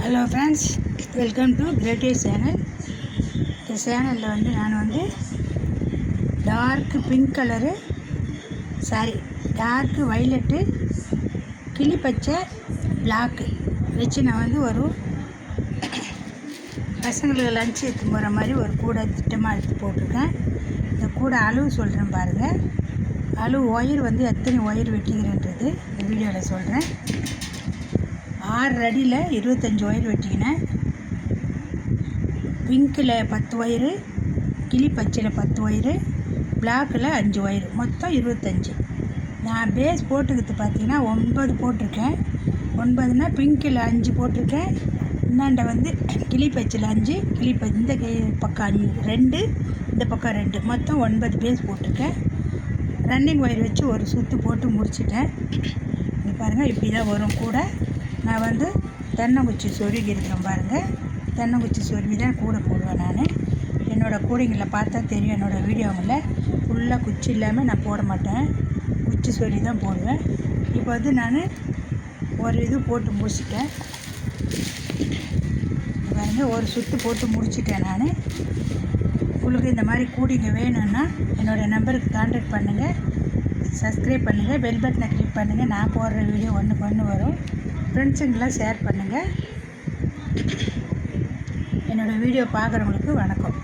Hello friends, welcome to கிரேட்டேஸ் channel. இந்த சேனலில் நான் dark pink colour dark violet கிளி பச்சை பிளாக்கு வச்சு நான் ஒரு பசங்களுக்கு லஞ்ச் எடுத்து போகிற மாதிரி ஒரு கூடை திட்டமாக எடுத்து போட்டிருக்கேன். இந்த கூடை அளவு சொல்கிறேன் பாருங்கள். அளவு ஒயர் எத்தனை ஒயர் வெட்டிக்கிறேன்றது இந்த வீடியோவில் சொல்கிறேன். 6 அடியில் 25 ஒயர் வெட்டிக்கினேன். பிங்க்கில் 10 ஒயரு, கிளி பச்சையில் 10 ஒயரு, பிளாக்கில் 5 ஒயரு, மொத்தம் 25. நான் பேஸ் போட்டுக்கிறது பார்த்தீங்கன்னா 9 போட்டிருக்கேன். 9னா பிங்க்கில் 5 போட்டிருக்கேன். இன்னாண்ட கிளி பச்சையில் 5, இந்த பக்கம் 2, இந்த பக்கம் 2, மொத்தம் 9 பேஸ் போட்டிருக்கேன். ரன்னிங் ஒயர் வச்சு ஒரு சுற்று போட்டு முடிச்சிட்டேன். இது பாருங்கள், இப்படி தான் வரும் கூட. நான் தென்னங்குச்சி சொருகி இருக்கிறேன் பாருங்கள். தென்னங்குச்சி சொருகி தான் கூடை போடுவேன். நான் என்னோடய கூடைங்களில் பார்த்தா தெரியும். என்னோடய வீடியோவில் ஃபுல்லாக குச்சி இல்லாமல் நான் போட மாட்டேன், குச்சி சொருகி தான் போடுவேன். இப்போ நான் ஒரு இது போட்டு முடிச்சிட்டேன் பாருங்கள். ஒரு சுற்று போட்டு முடிச்சிட்டேன். நான் உங்களுக்கு இந்த மாதிரி கூடைங்க வேணும்னா என்னோடய நம்பருக்கு கான்டாக்ட் பண்ணுங்கள், சப்ஸ்கிரைப் பண்ணுங்கள், பெல் பட்டனை கிளிக் பண்ணுங்கள். நான் போடுற வீடியோ ஒன்றுக்கு வரும். ஃப்ரெண்ட்ஸுங்களாம் ஷேர் பண்ணுங்கள். என்னோடய வீடியோ பார்க்குறவங்களுக்கு வணக்கம்.